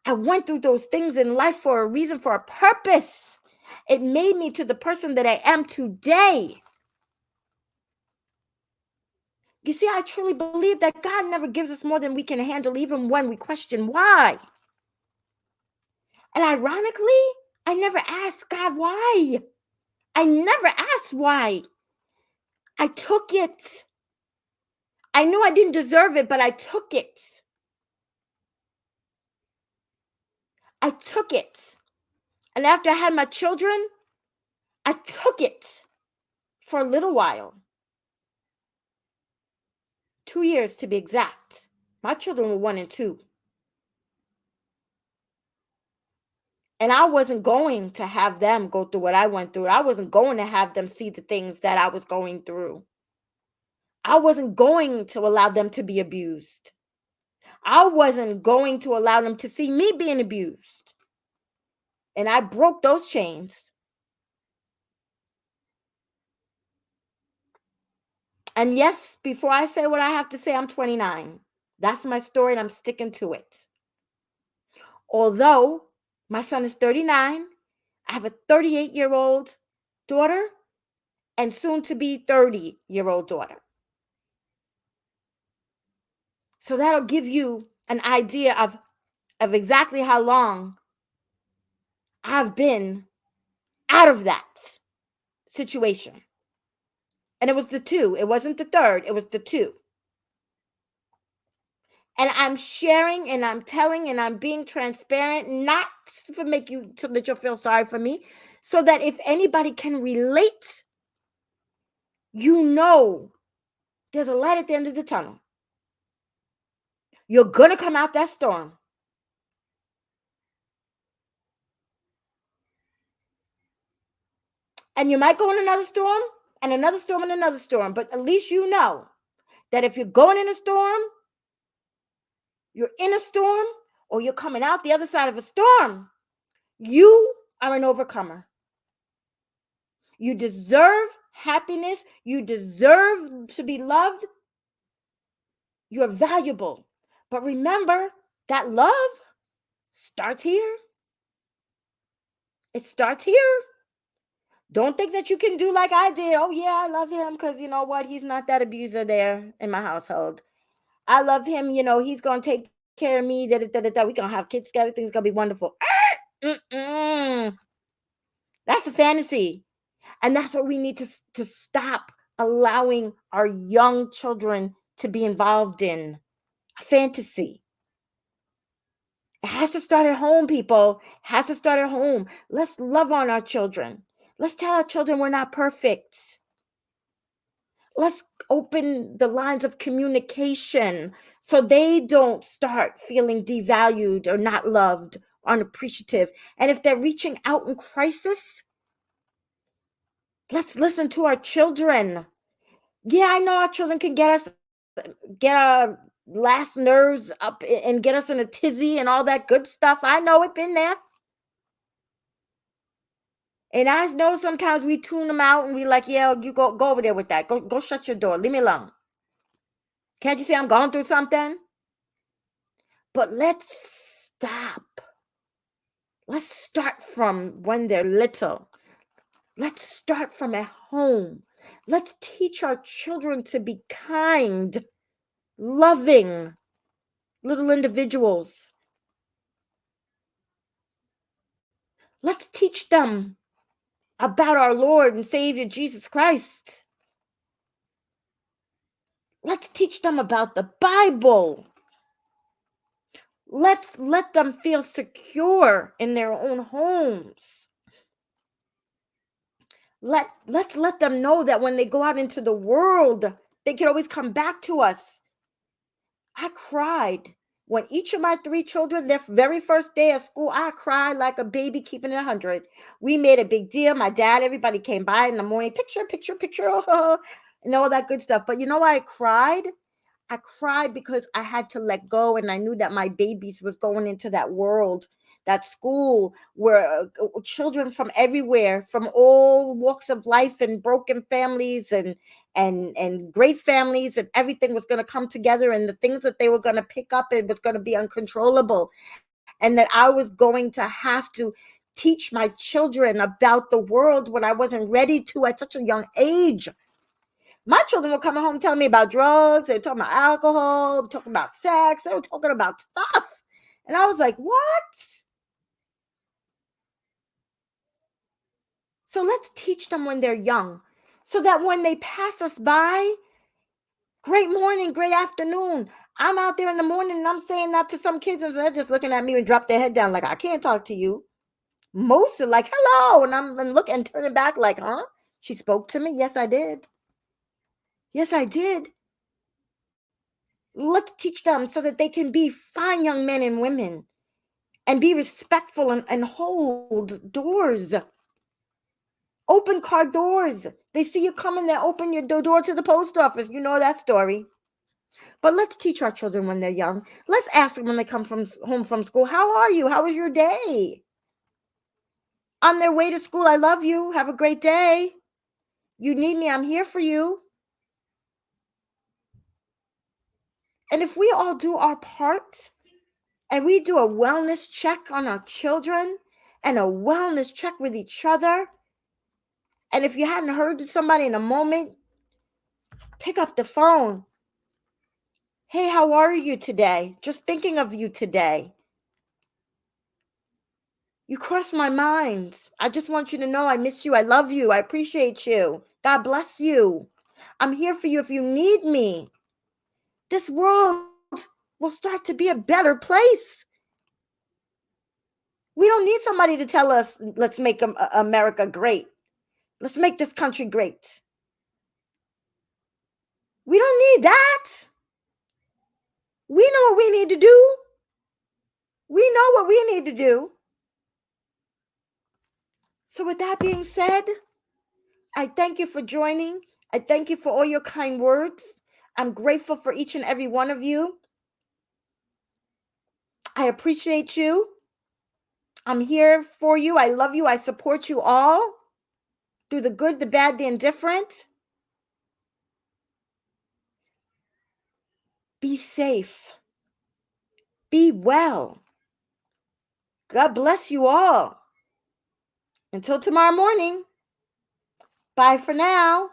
A: I went through those things in life for a reason, for a purpose. It made me to the person that I am today. You see, I truly believe that God never gives us more than we can handle, even when we question why. And ironically, I never asked God why. I never asked why. I took it. I knew I didn't deserve it, but I took it. I took it. And after I had my children, I took it for a little while. 2 years to be exact. My children were 1 and 2. And I wasn't going to have them go through what I went through. I wasn't going to have them see the things that I was going through. I wasn't going to allow them to be abused. I wasn't going to allow them to see me being abused. And I broke those chains. And yes, before I say what I have to say, I'm 29. That's my story, and I'm sticking to it. Although my son is 39, I have a 38-year-old daughter and soon to be 30-year-old daughter. So that'll give you an idea of exactly how long I've been out of that situation. And it was the two. It wasn't the third. It was the two. And I'm sharing and I'm telling and I'm being transparent, not to make you so that you'll feel sorry for me, so that if anybody can relate, you know there's a light at the end of the tunnel. You're going to come out that storm. And you might go in another storm and another storm and another storm. But at least you know that if you're going in a storm, you're in a storm, or you're coming out the other side of a storm, you are an overcomer. You deserve happiness. You deserve to be loved. You are valuable. But remember that love starts here. It starts here. Don't think that you can do like I did. Oh, yeah, I love him because you know what? He's not that abuser there in my household. I love him. He's going to take care of me. Da, da, da, da, da. We're going to have kids together. Things going to be wonderful. Mm-mm. That's a fantasy. And that's what we need to stop allowing our young children to be involved in. A fantasy. It has to start at home, people. It has to start at home. Let's love on our children. Let's tell our children we're not perfect. Let's open the lines of communication so they don't start feeling devalued or not loved, unappreciative. And if they're reaching out in crisis, let's listen to our children. Yeah, I know our children can get our last nerves up and get us in a tizzy and all that good stuff. I know it, been there. And I know sometimes we tune them out and we like, yeah, you go over there with that. Go shut your door. Leave me alone. Can't you see I'm going through something? But let's stop. Let's start from when they're little. Let's start from at home. Let's teach our children to be kind, loving, little individuals. Let's teach them about our Lord and Savior Jesus Christ. Let's teach them about the Bible. Let's let them feel secure in their own homes. Let's let them know that when they go out into the world, they can always come back to us. I cried when each of my three children, their very first day of school, I cried like a baby, keeping it 100. We made a big deal. My dad, everybody came by in the morning, picture, picture, picture, and all that good stuff. But you know why I cried? I cried because I had to let go, and I knew that my babies was going into that world, that school where children from everywhere, from all walks of life, and broken families, and great families, and everything was going to come together, and the things that they were going to pick up, it was going to be uncontrollable, and that I was going to have to teach my children about the world when I wasn't ready to at such a young age. My children were coming home telling me about drugs. They were talking about alcohol, talking about sex. They were talking about stuff. And I was like, what? So let's teach them when they're young so that when they pass us by, great morning, great afternoon. I'm out there in the morning and I'm saying that to some kids and they're just looking at me and drop their head down like, I can't talk to you. Most are like, hello. And I'm looking and turning back like, huh? She spoke to me? Yes, I did. Yes, I did. Let's teach them so that they can be fine young men and women and be respectful and hold doors. Open car doors. They see you coming, they open your door to the post office. You know that story. But let's teach our children when they're young. Let's ask them when they come from home from school, how are you? How was your day? On their way to school, I love you. Have a great day. You need me, I'm here for you. And if we all do our part and we do a wellness check on our children and a wellness check with each other, and if you hadn't heard somebody in a moment, pick up the phone. Hey, how are you today? Just thinking of you today. You crossed my mind. I just want you to know I miss you. I love you. I appreciate you. God bless you. I'm here for you if you need me. This world will start to be a better place. We don't need somebody to tell us, let's make America great. Let's make this country great. We don't need that. We know what we need to do. We know what we need to do. So, with that being said, I thank you for joining. I thank you for all your kind words. I'm grateful for each and every one of you. I appreciate you. I'm here for you. I love you. I support you all through the good, the bad, the indifferent. Be safe. Be well. God bless you all. Until tomorrow morning. Bye for now.